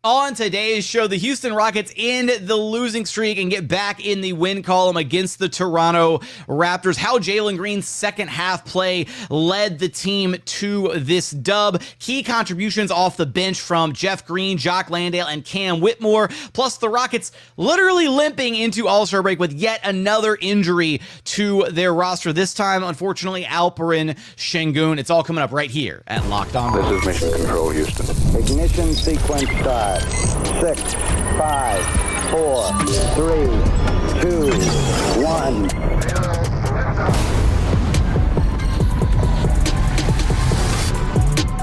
On today's show, the Houston Rockets end the losing streak and get back in the win column against the Toronto Raptors. How Jalen Green's second half play led the team to this dub. Key contributions off the bench from Jeff Green, Jock, Landale, and Cam Whitmore. Plus the Rockets literally limping into All-Star break with yet another injury to their roster. This time, unfortunately, Alperen Sengun. It's all coming up right here at Locked On. This is Mission Control, Houston. Ignition sequence start. 6, 5, 4, 3, 2, 1.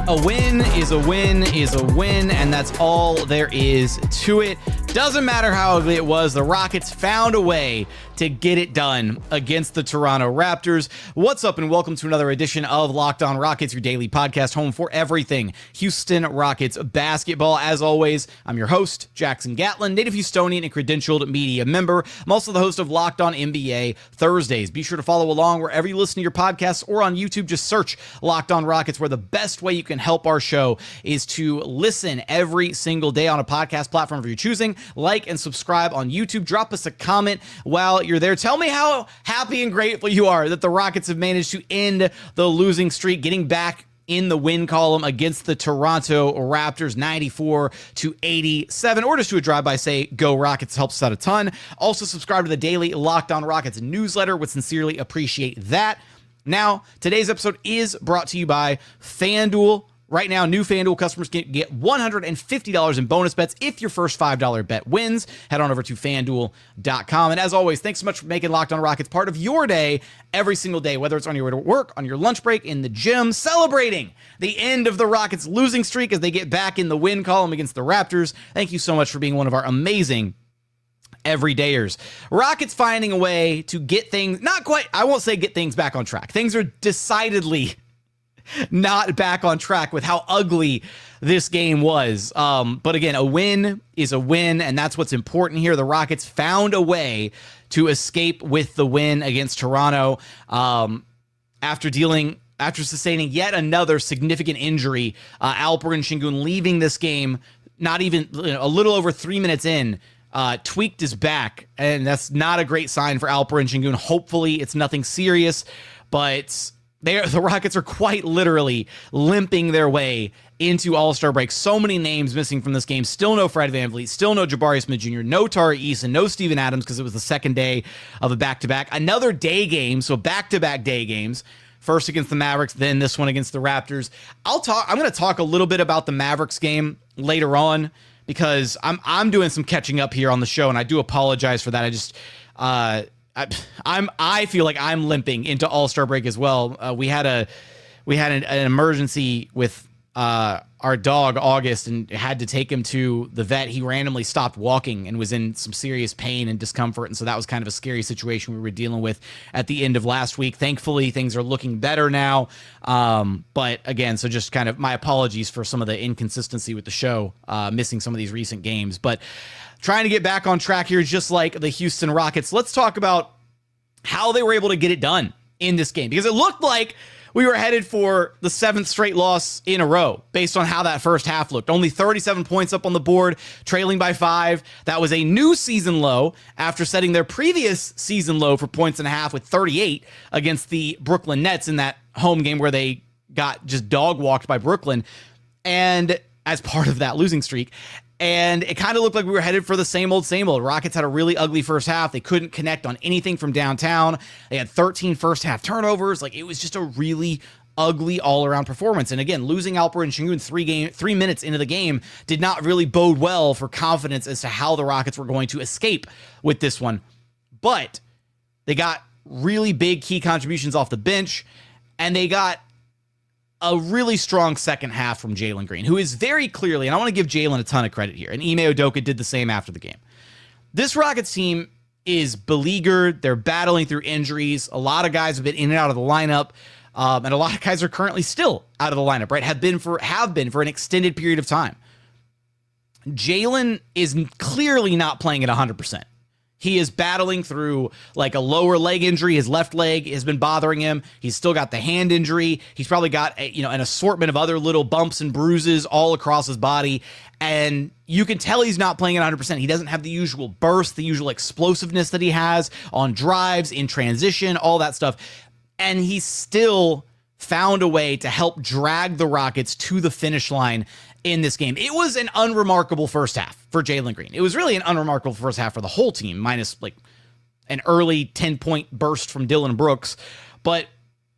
A win is a win is a win, and that's all there is to it. Doesn't matter how ugly it was, the Rockets found a way to get it done against the Toronto Raptors. What's up, and welcome to another edition of Locked On Rockets, your daily podcast home for everything Houston Rockets basketball. As always, I'm your host, Jackson Gatlin, native Houstonian and credentialed media member. I'm also the host of Locked On NBA Thursdays. Be sure to follow along wherever you listen to your podcasts or on YouTube. Just search Locked On Rockets, where the best way you can help our show is to listen every single day on a podcast platform of your choosing. Like and subscribe on YouTube. Drop us a comment while you're there. Tell me how happy and grateful you are that the Rockets have managed to end the losing streak, getting back in the win column against the Toronto Raptors, 94-87, or just do a drive-by, say, go Rockets, helps us out a ton. Also, subscribe to the daily Locked On Rockets newsletter. Would sincerely appreciate that. Now, today's episode is brought to you by FanDuel. Right now, new FanDuel customers can get $150 in bonus bets if your first $5 bet wins. Head on over to FanDuel.com. And as always, thanks so much for making Locked On Rockets part of your day every single day, whether it's on your way to work, on your lunch break, in the gym, celebrating the end of the Rockets' losing streak as they get back in the win column against the Raptors. Thank you so much for being one of our amazing everydayers. Rockets finding a way to get things, not quite, I won't say get things back on track. Things are decidedly not back on track with how ugly this game was. But again, a win is a win, and that's what's important here. The Rockets found a way to escape with the win against Toronto after sustaining yet another significant injury. Alperen Sengun leaving this game not even a little over 3 minutes in, tweaked his back, and that's not a great sign for Alperen Sengun. Hopefully it's nothing serious, but the Rockets are quite literally limping their way into All-Star break. So many names missing from this game. Still no Fred VanVleet. Still no Jabari Smith Jr. No Tari Eason. No Steven Adams because it was the second day of a back-to-back. Another day game, so back-to-back day games. First against the Mavericks, then this one against the Raptors. I'm going to talk a little bit about the Mavericks game later on because I'm doing some catching up here on the show, and I do apologize for that. I feel like I'm limping into All-Star break as well. We had an emergency with our dog August and had to take him to the vet. He randomly stopped walking and was in some serious pain and discomfort, and so that was kind of a scary situation we were dealing with at the end of last week. Thankfully, things are looking better now. But again, so just kind of my apologies for some of the inconsistency with the show, missing some of these recent games, but trying to get back on track here, just like the Houston Rockets. Let's talk about how they were able to get it done in this game, because it looked like we were headed for the 7th straight loss in a row based on how that first half looked. Only 37 points up on the board, trailing by 5. That was a new season low after setting their previous season low for points and a half with 38 against the Brooklyn Nets in that home game where they got just dog walked by Brooklyn, and as part of that losing streak. And it kind of looked like we were headed for the same old. Rockets had a really ugly first half. They couldn't connect on anything from downtown. They had 13 first half turnovers. Like, it was just a really ugly all-around performance. And again, losing Alperen Sengun 3 minutes into the game did not really bode well for confidence as to how the Rockets were going to escape with this one. But they got really big key contributions off the bench, and they got a really strong second half from Jalen Green, who is very clearly, and I want to give Jalen a ton of credit here, and Ime Udoka did the same after the game. This Rockets team is beleaguered. They're battling through injuries. A lot of guys have been in and out of the lineup, and a lot of guys are currently still out of the lineup, right? Have been for an extended period of time. Jalen is clearly not playing at 100%. He is battling through like a lower leg injury. His left leg has been bothering him. He's still got the hand injury. He's probably got an assortment of other little bumps and bruises all across his body. And you can tell he's not playing at 100%. He doesn't have the usual burst, the usual explosiveness that he has on drives, in transition, all that stuff. And he's still found a way to help drag the Rockets to the finish line in this game. It was an unremarkable first half for Jalen Green. It was really an unremarkable first half for the whole team, minus like an early 10-point burst from Dillon Brooks. But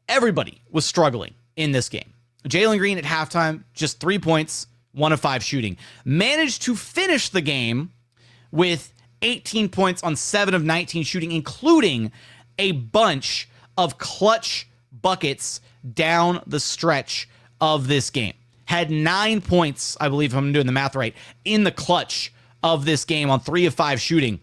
everybody was struggling in this game. Jalen Green at halftime, just 3 points, 1 of 5 shooting. Managed to finish the game with 18 points on 7 of 19 shooting, including a bunch of clutch buckets down the stretch of this game. Had 9 points, I believe, if I'm doing the math right, in the clutch of this game on 3 of 5 shooting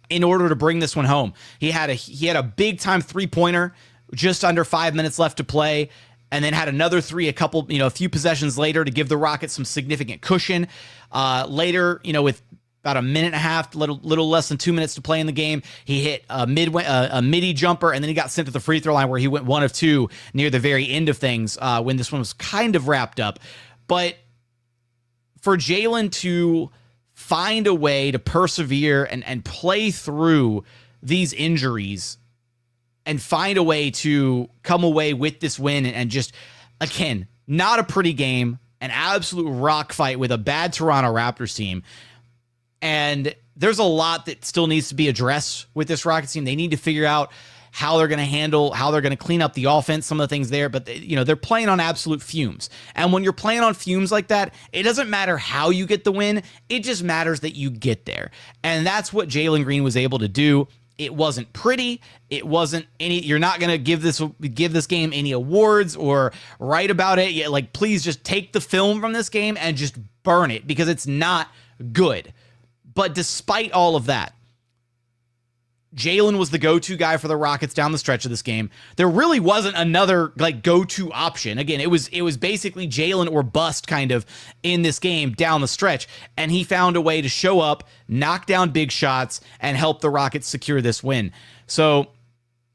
in order to bring this one home. He had a big time 3-pointer just under 5 minutes left to play, and then had another 3 a few possessions later to give the Rockets some significant cushion. Later, with about a minute and a half, little less than 2 minutes to play in the game, he hit a midi jumper, and then he got sent to the free throw line where he went 1 of 2 near the very end of things when this one was kind of wrapped up. But for Jalen to find a way to persevere and play through these injuries and find a way to come away with this win and just, again, not a pretty game, an absolute rock fight with a bad Toronto Raptors team. And there's a lot that still needs to be addressed with this Rockets team. They need to figure out how they're going to clean up the offense, some of the things there. But, they're playing on absolute fumes. And when you're playing on fumes like that, it doesn't matter how you get the win. It just matters that you get there. And that's what Jalen Green was able to do. It wasn't pretty. It wasn't any. You're not going to give this game any awards or write about it. Like, please just take the film from this game and just burn it because it's not good. But despite all of that, Jalen was the go-to guy for the Rockets down the stretch of this game. There really wasn't another go-to option. Again, it was basically Jalen or bust kind of in this game down the stretch, and he found a way to show up, knock down big shots, and help the Rockets secure this win. So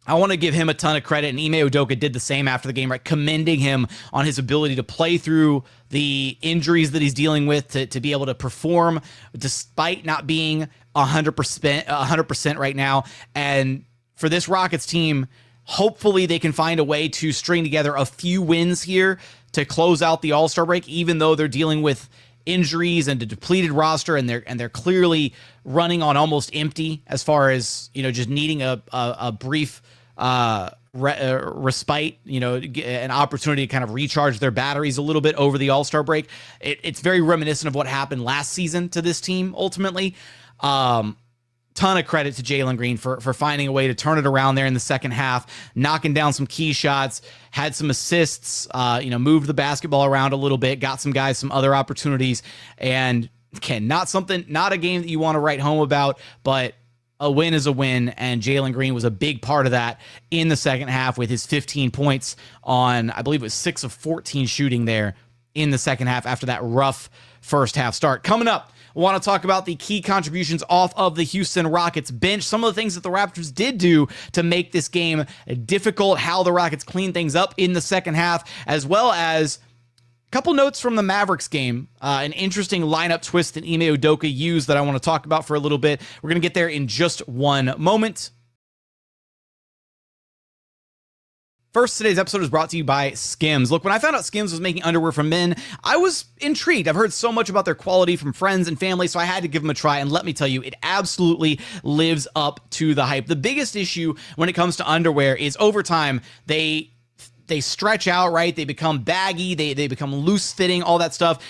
I want to give him a ton of credit, and Ime Udoka did the same after the game, right? Commending him on his ability to play through the injuries that he's dealing with, to be able to perform despite not being 100% right now. And for this Rockets team, hopefully they can find a way to string together a few wins here to close out the All-Star break, even though they're dealing with injuries and a depleted roster, and they're clearly running on almost empty as far as just needing a brief respite, an opportunity to kind of recharge their batteries a little bit over the All-Star break. It's very reminiscent of what happened last season to this team ultimately. Ton of credit to Jalen Green for finding a way to turn it around there in the second half, knocking down some key shots, had some assists, moved the basketball around a little bit, got some guys some other opportunities, and again, not a game that you want to write home about, but a win is a win, and Jalen Green was a big part of that in the second half with his 15 points on, I believe it was 6 of 14 shooting there in the second half after that rough first half start. Coming up, I want to talk about the key contributions off of the Houston Rockets bench, some of the things that the Raptors did do to make this game difficult, how the Rockets cleaned things up in the second half, as well as a couple notes from the Mavericks game, an interesting lineup twist that Ime Udoka used that I want to talk about for a little bit. We're going to get there in just one moment. First, today's episode is brought to you by Skims. Look, when I found out Skims was making underwear for men, I was intrigued. I've heard so much about their quality from friends and family, so I had to give them a try, and let me tell you, it absolutely lives up to the hype. The biggest issue when it comes to underwear is over time, they stretch out, right? They become baggy, they become loose-fitting, all that stuff.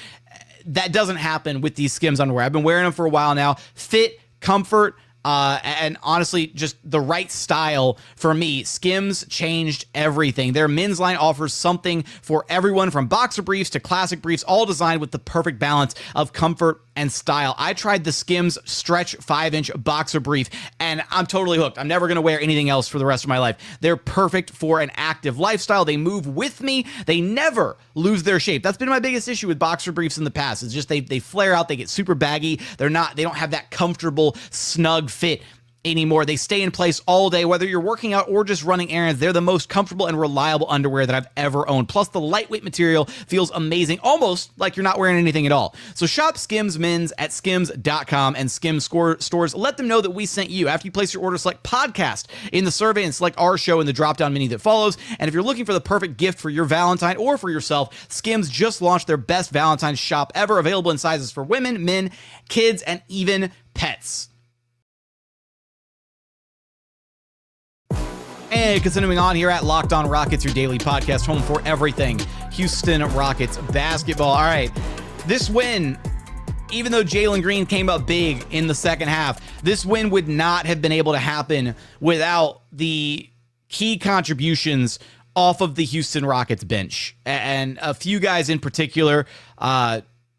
That doesn't happen with these Skims underwear. I've been wearing them for a while now. Fit, comfort, and honestly, just the right style for me. Skims changed everything. Their men's line offers something for everyone, from boxer briefs to classic briefs, all designed with the perfect balance of comfort and style. I tried the Skims Stretch 5-inch boxer brief, and I'm totally hooked. I'm never going to wear anything else for the rest of my life. They're perfect for an active lifestyle. They move with me. They never lose their shape. That's been my biggest issue with boxer briefs in the past. It's just they flare out. They get super baggy. They don't have that comfortable, snug fit. anymore. They stay in place all day, whether you're working out or just running errands. They're the most comfortable and reliable underwear that I've ever owned. Plus, the lightweight material feels amazing, almost like you're not wearing anything at all. So shop Skims Men's at skims.com and Skims stores. Let them know that we sent you. After you place your order, select podcast in the survey and select our show in the drop-down menu that follows. And if you're looking for the perfect gift for your Valentine or for yourself, Skims just launched their best Valentine's shop ever, available in sizes for women, men, kids, and even pets. And continuing on here at Locked On Rockets, your daily podcast, home for everything Houston Rockets basketball. All right, this win, even though Jalen Green came up big in the second half, this win would not have been able to happen without the key contributions off of the Houston Rockets bench. And a few guys in particular,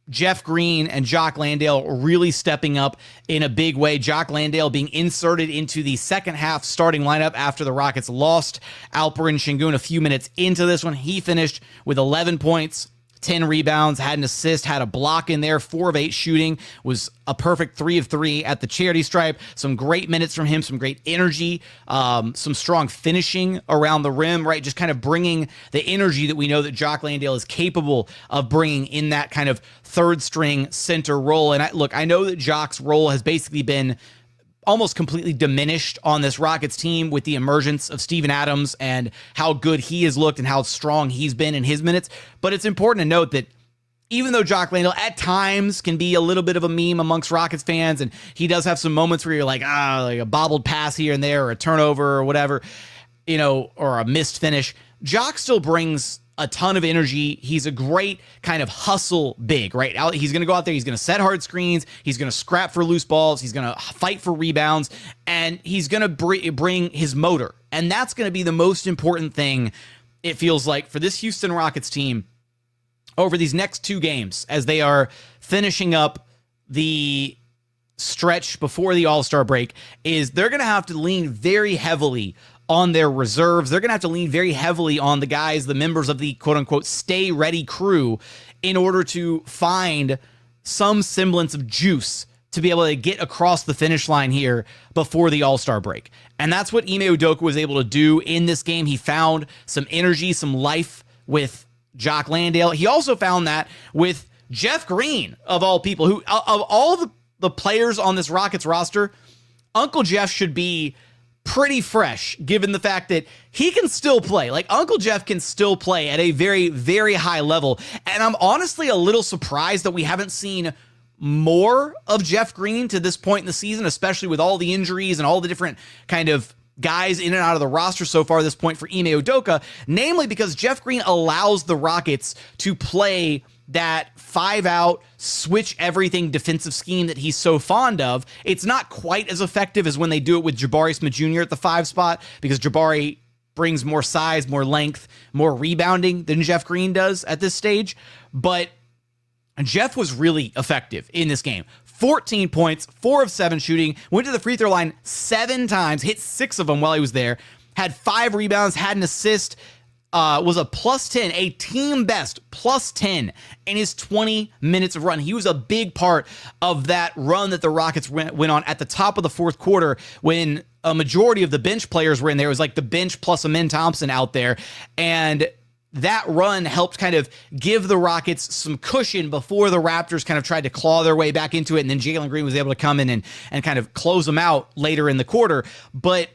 Jeff Green and Jock Landale really stepping up in a big way. Jock Landale being inserted into the second half starting lineup after the Rockets lost Alperen Sengun a few minutes into this one. He finished with 11 points, 10 rebounds, had an assist, had a block in there, 4 of 8 shooting, was a perfect 3 of 3 at the charity stripe. Some great minutes from him, some great energy, some strong finishing around the rim, right? Just kind of bringing the energy that we know that Jock Landale is capable of bringing in that kind of third string center role. And I know that Jock's role has basically been almost completely diminished on this Rockets team with the emergence of Steven Adams and how good he has looked and how strong he's been in his minutes. But it's important to note that even though Jock Landale at times can be a little bit of a meme amongst Rockets fans, and he does have some moments where you're like a bobbled pass here and there or a turnover or whatever, or a missed finish, Jock still brings a ton of energy. He's a great kind of hustle big, right? He's going to go out there. He's going to set hard screens. He's going to scrap for loose balls. He's going to fight for rebounds, and he's going to bring his motor. And that's going to be the most important thing, it feels like, for this Houston Rockets team over these next 2 games as they are finishing up the stretch before the All-Star break, is they're going to have to lean very heavily on their reserves. They're going to have to lean very heavily on the guys, the members of the quote-unquote stay ready crew, in order to find some semblance of juice to be able to get across the finish line here before the All-Star break. And that's what Ime Udoka was able to do in this game. He found some energy, some life with Jock Landale. He also found that with Jeff Green, of all people, who of all the players on this Rockets roster, Uncle Jeff should be pretty fresh, given the fact that he can still play. Like, Uncle Jeff can still play at a very, very high level. And I'm honestly a little surprised that we haven't seen more of Jeff Green to this point in the season, especially with all the injuries and all the different kind of guys in and out of the roster so far at this point for Ime Udoka, namely because Jeff Green allows the Rockets to play that 5-out, switch everything defensive scheme that he's so fond of. It's not quite as effective as when they do it with Jabari Smith Jr. at the 5 spot, because Jabari brings more size, more length, more rebounding than Jeff Green does at this stage. But Jeff was really effective in this game. 14 points, 4 of 7 shooting, went to the free throw line 7 times, hit 6 of them while he was there, had 5 rebounds, had an assist, was a +10, a team best +10 in his 20 minutes of run. He was a big part of that run that the Rockets went on at the top of the fourth quarter when a majority of the bench players were in there. It was like the bench plus Ime Thompson out there. And that run helped kind of give the Rockets some cushion before the Raptors kind of tried to claw their way back into it. And then Jalen Green was able to come in and kind of close them out later in the quarter. But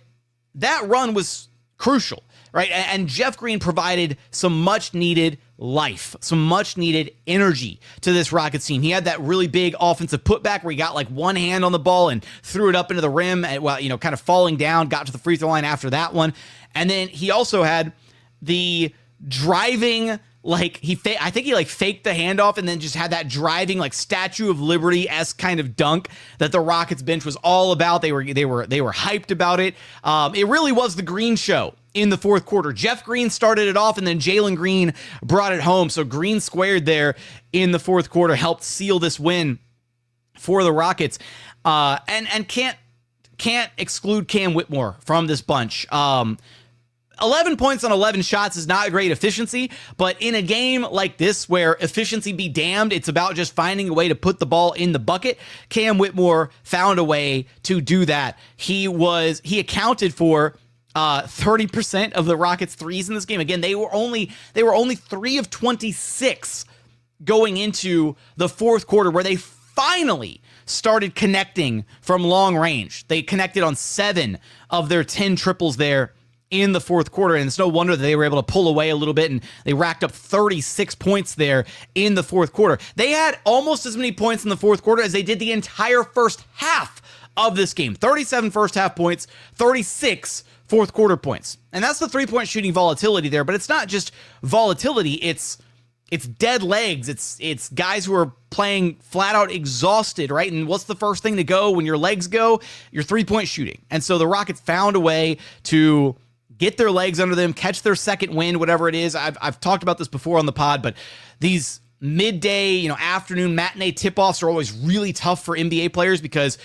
that run was crucial, right? And Jeff Green provided some much needed life, some much needed energy to this Rockets team. He had that really big offensive putback where he got like one hand on the ball and threw it up into the rim, while, kind of falling down, got to the free throw line after that one. And then he also had the driving, like I think he faked the handoff and then just had that driving, like Statue of Liberty-esque kind of dunk that the Rockets bench was all about. They were hyped about it. It really was the Green show in the fourth quarter. Jeff Green started it off, and then Jalen Green brought it home. So Green squared there in the fourth quarter, helped seal this win for the Rockets. And can't exclude Cam Whitmore from this bunch. 11 points on 11 shots is not great efficiency, but in a game like this where efficiency be damned, it's about just finding a way to put the ball in the bucket. Cam Whitmore found a way to do that. He accounted for 30% of the Rockets' threes in this game. Again, they were only 3 of 26 going into the fourth quarter, where they finally started connecting from long range. They connected on 7 of their 10 triples there in the fourth quarter, and it's no wonder that they were able to pull away a little bit, and they racked up 36 points there in the fourth quarter. They had almost as many points in the fourth quarter as they did the entire first half of this game. 37 first half points, 36 fourth quarter points. And that's the three-point shooting volatility there, but it's not just volatility, it's dead legs. It's guys who are playing flat out exhausted, right? And what's the first thing to go when your legs go? Your three-point shooting. And so the Rockets found a way to get their legs under them, catch their second wind, whatever it is. I've talked about this before on the pod, but these midday, afternoon matinee tip-offs are always really tough for NBA players because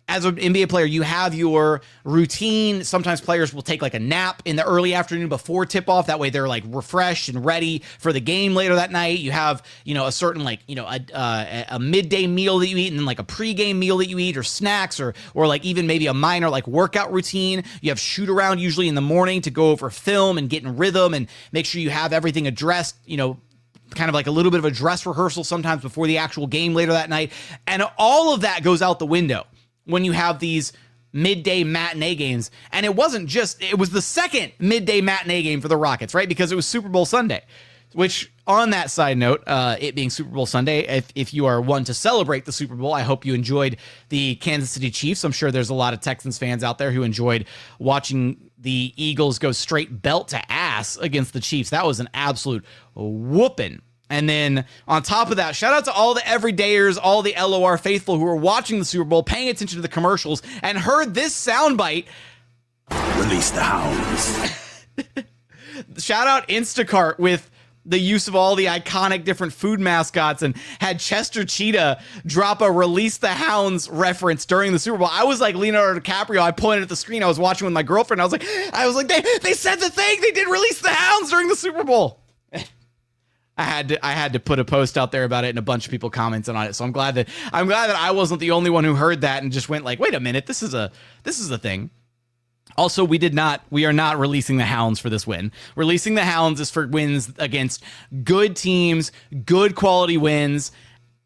as an NBA player, you have your routine. Sometimes players will take like a nap in the early afternoon before tip-off. That way they're like refreshed and ready for the game later that night. You have, a certain a midday meal that you eat and then like a pregame meal that you eat or snacks or like even maybe a minor like workout routine. You have shoot around usually in the morning to go over film and get in rhythm and make sure you have everything addressed, kind of like a little bit of a dress rehearsal sometimes before the actual game later that night. And all of that goes out the window when you have these midday matinee games. And it was the second midday matinee game for the Rockets, right? Because it was Super Bowl Sunday, which on that side note, it being Super Bowl Sunday, if you are one to celebrate the Super Bowl, I hope you enjoyed the Kansas City Chiefs. I'm sure there's a lot of Texans fans out there who enjoyed watching the Eagles go straight belt to ass against the Chiefs. That was an absolute whooping. And then on top of that, shout out to all the everydayers, all the LOR faithful who were watching the Super Bowl, paying attention to the commercials, and heard this soundbite. Release the hounds. Shout out Instacart with the use of all the iconic different food mascots, and had Chester Cheetah drop a Release the Hounds reference during the Super Bowl. I was like Leonardo DiCaprio. I pointed at the screen. I was watching with my girlfriend. I was like, they said the thing. They did Release the Hounds during the Super Bowl. I had to put a post out there about it, and a bunch of people commented on it. So I'm glad that I wasn't the only one who heard that and just went like, wait a minute, this is a thing. Also, we are not releasing the Hounds for this win. Releasing the Hounds is for wins against good teams, good quality wins.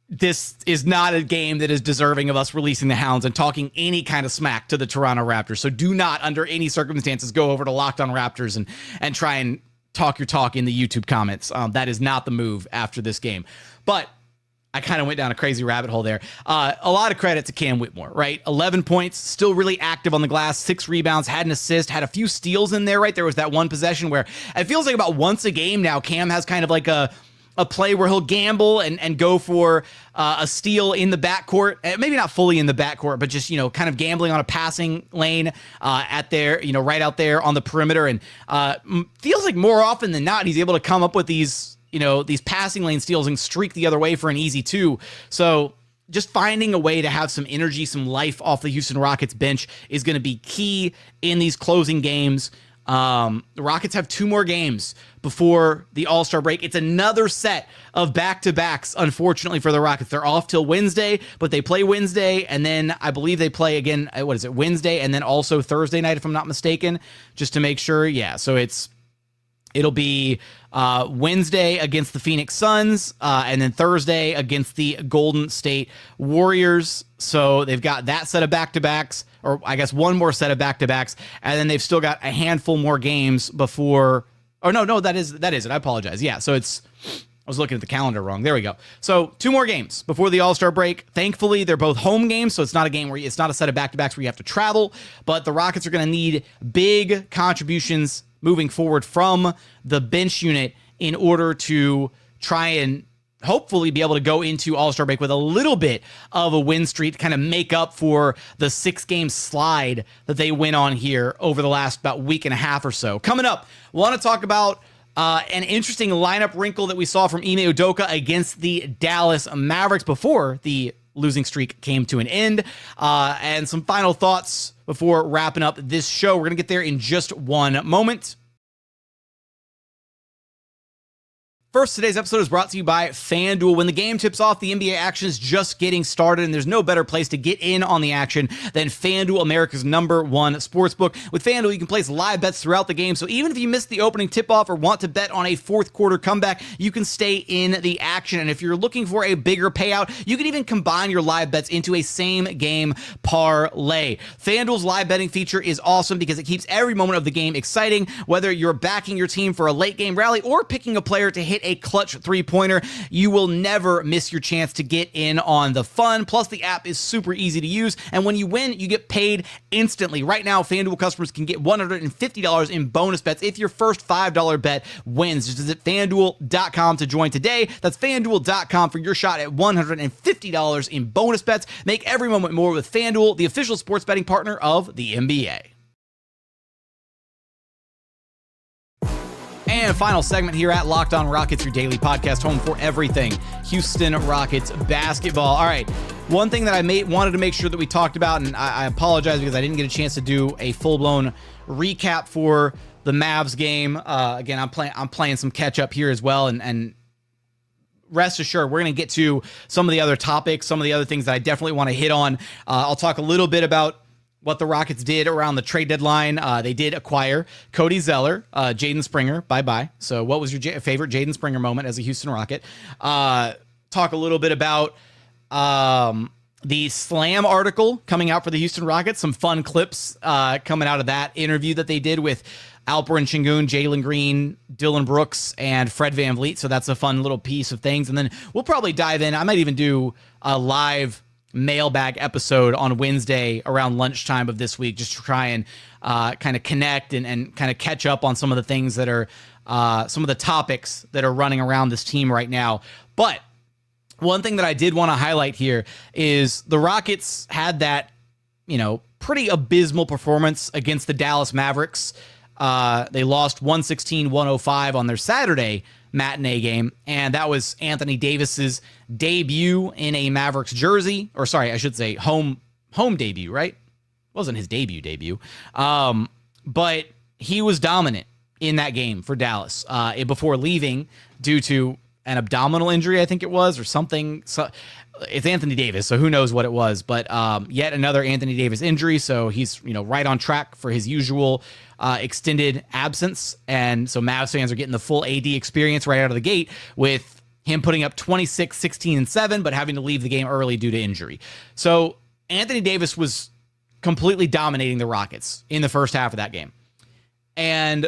This is not a game that is deserving of us releasing the Hounds and talking any kind of smack to the Toronto Raptors. So do not, under any circumstances, go over to Locked On Raptors and try and talk your talk in the YouTube comments. That is not the move after this game. But I kind of went down a crazy rabbit hole there. A lot of credit to Cam Whitmore, right? 11 points, still really active on the glass, 6 rebounds, had an assist, had a few steals in there, right? There was that one possession where it feels like about once a game now, Cam has kind of like a play where he'll gamble and go for a steal in the backcourt. Maybe not fully in the backcourt, but just, kind of gambling on a passing lane at there, right out there on the perimeter. And feels like more often than not, he's able to come up with these passing lane steals and streak the other way for an easy 2. So just finding a way to have some energy, some life off the Houston Rockets bench is going to be key in these closing games. The Rockets have 2 more games before the All-Star break. It's another set of back-to-backs, unfortunately, for the Rockets. They're off till Wednesday, but they play Wednesday, and then I believe they play again, Wednesday, and then also Thursday night, if I'm not mistaken, just to make sure. Yeah, so it'll be Wednesday against the Phoenix Suns, and then Thursday against the Golden State Warriors. So they've got that set of back-to-backs, or I guess one more set of back-to-backs, and then they've still got a handful more games before. Oh, no, that is it. I apologize. Yeah, so I was looking at the calendar wrong. There we go. So 2 more games before the All-Star break. Thankfully, they're both home games, so it's not a game where it's not a set of back-to-backs where you have to travel, but the Rockets are going to need big contributions moving forward from the bench unit in order to try and hopefully be able to go into All-Star break with a little bit of a win streak to kind of make up for the 6-game slide that they went on here over the last about week and a half or so. Coming up, want to talk about an interesting lineup wrinkle that we saw from Ime Udoka against the Dallas Mavericks before the losing streak came to an end, and some final thoughts before wrapping up this show. We're going to get there in just one moment. First, today's episode is brought to you by FanDuel. When the game tips off, the NBA action is just getting started, and there's no better place to get in on the action than FanDuel, America's #1 sportsbook. With FanDuel, you can place live bets throughout the game, so even if you missed the opening tip-off or want to bet on a fourth quarter comeback, you can stay in the action. And if you're looking for a bigger payout, you can even combine your live bets into a same-game parlay. FanDuel's live betting feature is awesome because it keeps every moment of the game exciting, whether you're backing your team for a late-game rally or picking a player to hit a clutch three-pointer. You will never miss your chance to get in on the fun. Plus, the app is super easy to use, and when you win, you get paid instantly. Right now, FanDuel customers can get $150 in bonus bets if your first $5 bet wins. Just visit FanDuel.com to join today. That's FanDuel.com for your shot at $150 in bonus bets. Make every moment more with FanDuel, the official sports betting partner of the NBA. And final segment here at Locked On Rockets, your daily podcast home for everything Houston Rockets basketball. All right, one thing that I wanted to make sure that we talked about, and I apologize because I didn't get a chance to do a full-blown recap for the Mavs game. Again, I'm playing some catch-up here as well, and rest assured, we're going to get to some of the other topics, some of the other things that I definitely want to hit on. I'll talk a little bit about what the Rockets did around the trade deadline. They did acquire Cody Zeller, Jaden Springer, bye-bye. So what was your favorite Jaden Springer moment as a Houston Rocket? Talk a little bit about the Slam article coming out for the Houston Rockets, some fun clips coming out of that interview that they did with Alperen Sengun, Jalen Green, Dillon Brooks, and Fred VanVleet. So that's a fun little piece of things. And then we'll probably dive in. I might even do a live mailbag episode on Wednesday around lunchtime of this week, just to try and kind of connect and kind of catch up on some of the things that are some of the topics that are running around this team right now. But one thing that I did want to highlight here is the Rockets had that, pretty abysmal performance against the Dallas Mavericks. They lost 116-105 on their Saturday matinee game, and that was Anthony Davis's debut in a Mavericks jersey, or sorry, I should say home debut, right? It wasn't his debut. But he was dominant in that game for Dallas before leaving due to an abdominal injury, I think it was, or something. So it's Anthony Davis, so who knows what it was, but yet another Anthony Davis injury. So he's, right on track for his usual extended absence. And so Mavs fans are getting the full AD experience right out of the gate with him putting up 26, 16, and 7, but having to leave the game early due to injury. So Anthony Davis was completely dominating the Rockets in the first half of that game. And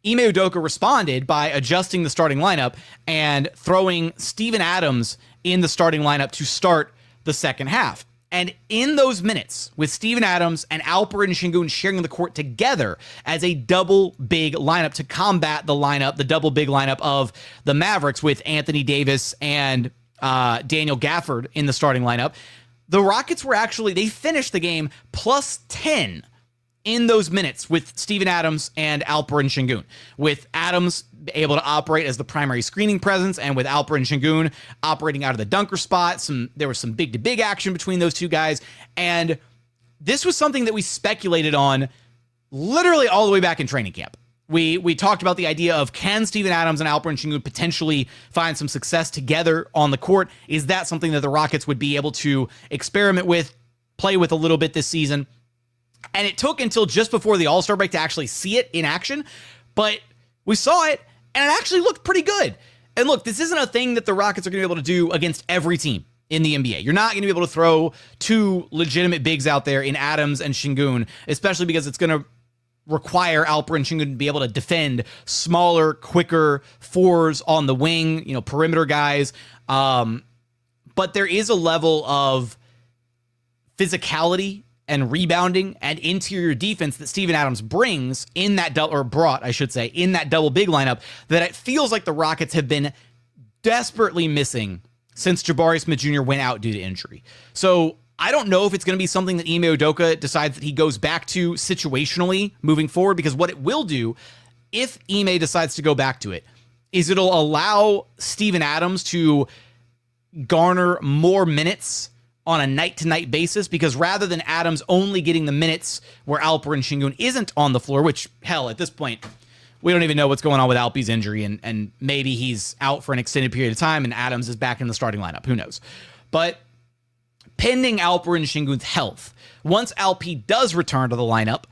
Ime Udoka responded by adjusting the starting lineup and throwing Steven Adams in the starting lineup to start the second half. And in those minutes, with Steven Adams and Alperen Sengun sharing the court together as a double big lineup to combat the double big lineup of the Mavericks with Anthony Davis and Daniel Gafford in the starting lineup, the Rockets they finished the game plus 10 in those minutes with Steven Adams and Alperen Sengun, with Adams able to operate as the primary screening presence, and with Alperen Sengun operating out of the dunker spot. There was some big-to-big action between those two guys, and this was something that we speculated on literally all the way back in training camp. We talked about the idea of, can Steven Adams and Alperen Sengun potentially find some success together on the court? Is that something that the Rockets would be able to experiment with, play with a little bit this season? And it took until just before the All-Star break to actually see it in action, but we saw it, and it actually looked pretty good. And look, this isn't a thing that the Rockets are going to be able to do against every team in the NBA. You're not going to be able to throw two legitimate bigs out there in Adams and Sengun, especially because it's going to require Alperen Sengun to be able to defend smaller, quicker fours on the wing, perimeter guys. But there is a level of physicality and rebounding and interior defense that Steven Adams brings in that brought in that double big lineup that it feels like the Rockets have been desperately missing since Jabari Smith Jr. went out due to injury. So I don't know if it's going to be something that Ime Udoka decides that he goes back to situationally moving forward, because what it will do, if Ime decides to go back to it, is it'll allow Steven Adams to garner more minutes on a night-to-night basis, because rather than Adams only getting the minutes where Alperen Sengun isn't on the floor, which, hell, at this point, we don't even know what's going on with Alpe's injury, and maybe he's out for an extended period of time and Adams is back in the starting lineup. Who knows? But pending Alperen Sengun's health, once Alpe does return to the lineup,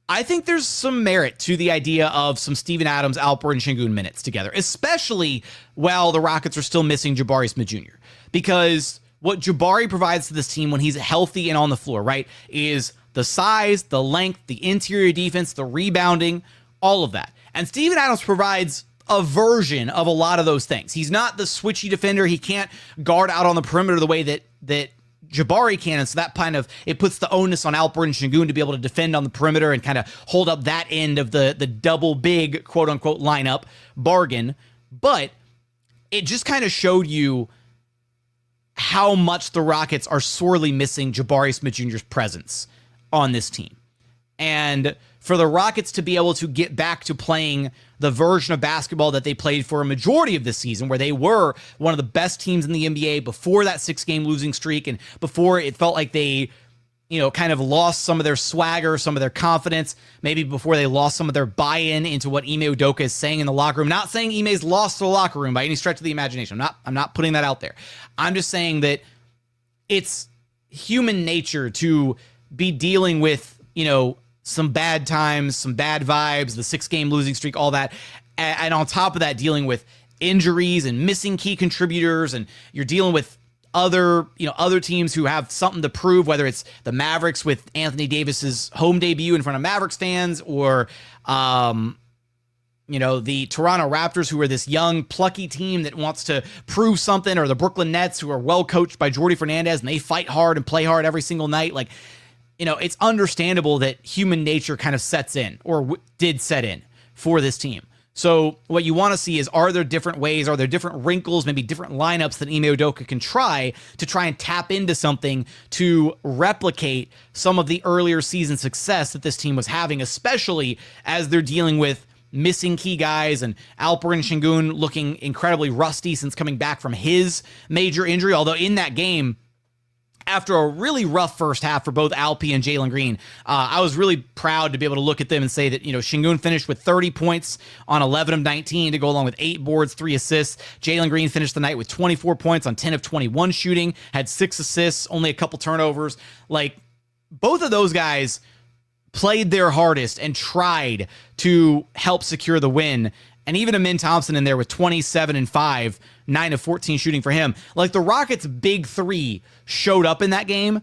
I think there's some merit to the idea of some Steven Adams, Alperen Sengun minutes together, especially while the Rockets are still missing Jabari Smith Jr. Because what Jabari provides to this team when he's healthy and on the floor, right, is the size, the length, the interior defense, the rebounding, all of that. And Steven Adams provides a version of a lot of those things. He's not the switchy defender. He can't guard out on the perimeter the way that Jabari can, and so that kind of, it puts the onus on Alperen Sengun to be able to defend on the perimeter and kind of hold up that end of the double big quote-unquote lineup bargain. But it just kind of showed you how much the Rockets are sorely missing Jabari Smith Jr.'s presence on this team. And for the Rockets to be able to get back to playing the version of basketball that they played for a majority of this season, where they were one of the best teams in the NBA before that 6-game losing streak, and before it felt like they, kind of lost some of their swagger, some of their confidence, maybe before they lost some of their buy-in into what Ime Udoka is saying in the locker room. Not saying Ime's lost the locker room by any stretch of the imagination. I'm not putting that out there. I'm just saying that it's human nature to be dealing with, some bad times, some bad vibes, the 6-game losing streak, all that. And on top of that, dealing with injuries and missing key contributors, and you're dealing with other teams who have something to prove, whether it's the Mavericks with Anthony Davis's home debut in front of Mavericks fans, or the Toronto Raptors, who are this young, plucky team that wants to prove something, or the Brooklyn Nets, who are well coached by Jordi Fernandez and they fight hard and play hard every single night. Like, it's understandable that human nature kind of sets in, or did set in for this team. So what you want to see is, are there different ways, are there different wrinkles, maybe different lineups that Ime Udoka can try and tap into something to replicate some of the earlier season success that this team was having, especially as they're dealing with missing key guys and Alperen Sengun looking incredibly rusty since coming back from his major injury. Although in that game, after a really rough first half for both Alpe and Jalen Green, I was really proud to be able to look at them and say that, Sengun finished with 30 points on 11 of 19 to go along with 8 boards, 3 assists. Jalen Green finished the night with 24 points on 10 of 21 shooting, had 6 assists, only a couple turnovers. Like, both of those guys played their hardest and tried to help secure the win. And even Amin Thompson in there with 27 and 5, 9 of 14 shooting for him. Like, the Rockets' big three showed up in that game.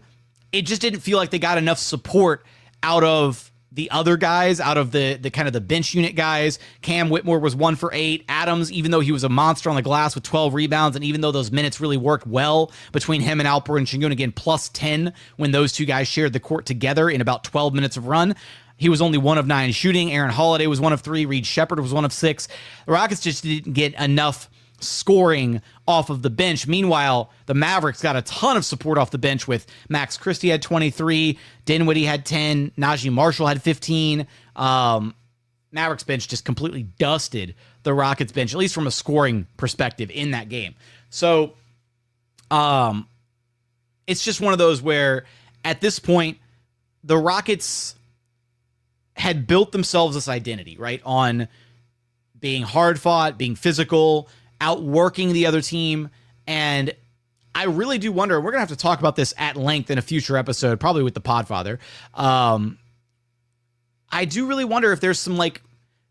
It just didn't feel like they got enough support out of the other guys, out of the kind of the bench unit guys. Cam Whitmore was 1 for 8. Adams, even though he was a monster on the glass with 12 rebounds, and even though those minutes really worked well between him and Alperen Sengun, again, plus 10 when those two guys shared the court together in about 12 minutes of run, he was only 1 of 9 shooting. Aaron Holiday was 1 of 3. Reed Shepherd was 1 of 6. The Rockets just didn't get enough scoring off of the bench. Meanwhile, the Mavericks got a ton of support off the bench with Max Christie had 23, Dinwiddie had 10, Najee Marshall had 15. Mavericks bench just completely dusted the Rockets bench, at least from a scoring perspective in that game. So it's just one of those where at this point, the Rockets had built themselves this identity, right, on being hard fought, being physical, outworking the other team. And I really do wonder, we're going to have to talk about this at length in a future episode, probably with the Podfather. I do really wonder if there's some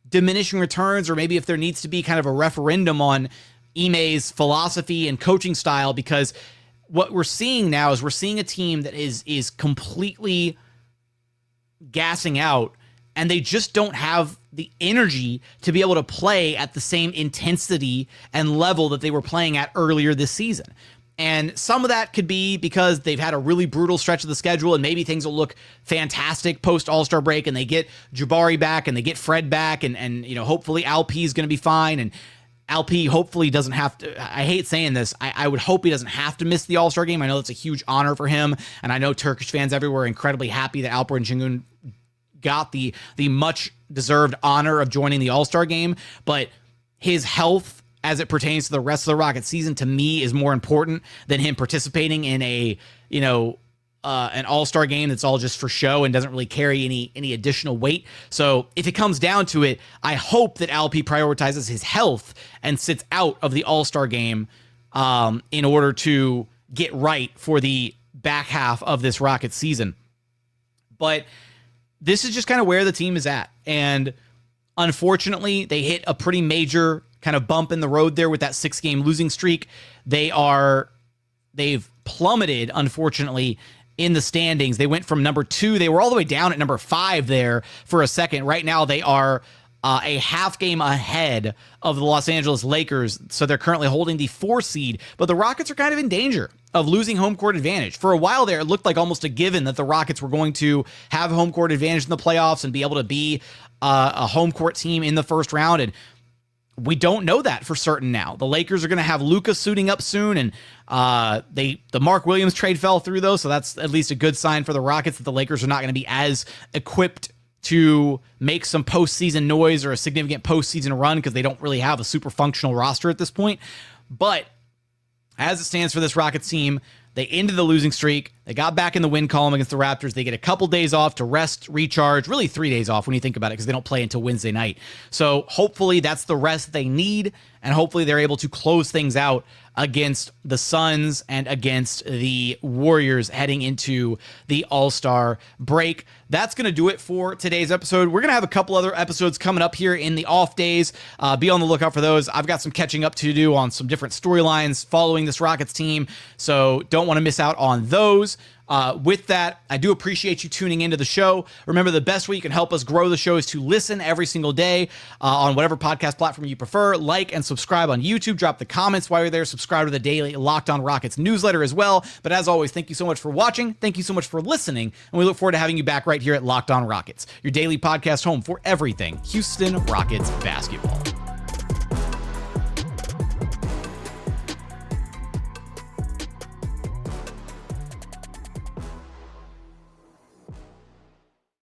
diminishing returns, or maybe if there needs to be kind of a referendum on Ime's philosophy and coaching style, because what we're seeing now is we're seeing a team that is completely gassing out, and they just don't have the energy to be able to play at the same intensity and level that they were playing at earlier this season. And some of that could be because they've had a really brutal stretch of the schedule, and maybe things will look fantastic post All-Star break, and they get Jabari back and they get Fred back, and hopefully Alpe is going to be fine, and Alpe hopefully doesn't have to, I hate saying this, I would hope he doesn't have to miss the All-Star game. I know that's a huge honor for him, and I know Turkish fans everywhere are incredibly happy that Alperen Sengun got the much deserved honor of joining the All-Star game, but his health as it pertains to the rest of the Rockets season, to me, is more important than him participating in a an all-star game that's all just for show and doesn't really carry any additional weight. So if it comes down to it, I hope that Alp prioritizes his health and sits out of the all-star game in order to get right for the back half of this Rockets season. But this is just kind of where the team is at. And unfortunately, they hit a pretty major kind of bump in the road there with that 6-game losing streak. They've plummeted, unfortunately, in the standings. They went from number 2. They were all the way down at number 5 there for a second. Right now, they are a half game ahead of the Los Angeles Lakers. So they're currently holding the 4 seed, but the Rockets are kind of in danger of losing home court advantage. For a while there, it looked like almost a given that the Rockets were going to have home court advantage in the playoffs and be able to be a home court team in the first round. And we don't know that for certain now. The Lakers are going to have Luka suiting up soon, and the Mark Williams trade fell through, though, so that's at least a good sign for the Rockets that the Lakers are not going to be as equipped to make some postseason noise or a significant postseason run because they don't really have a super functional roster at this point. But as it stands for this Rockets team, they ended the losing streak. They got back in the win column against the Raptors. They get a couple days off to rest, recharge, really 3 days off when you think about it because they don't play until Wednesday night. So hopefully that's the rest they need, and hopefully they're able to close things out against the Suns and against the Warriors heading into the All-Star break. That's going to do it for today's episode. We're going to have a couple other episodes coming up here in the off days. Be on the lookout for those. I've got some catching up to do on some different storylines following this Rockets team, so don't want to miss out on those. With that, I do appreciate you tuning into the show. Remember, the best way you can help us grow the show is to listen every single day on whatever podcast platform you prefer. Like and subscribe on YouTube. Drop the comments while you're there. Subscribe to the daily Locked On Rockets newsletter as well. But as always, thank you so much for watching. Thank you so much for listening. And we look forward to having you back right here at Locked On Rockets, your daily podcast home for everything Houston Rockets basketball.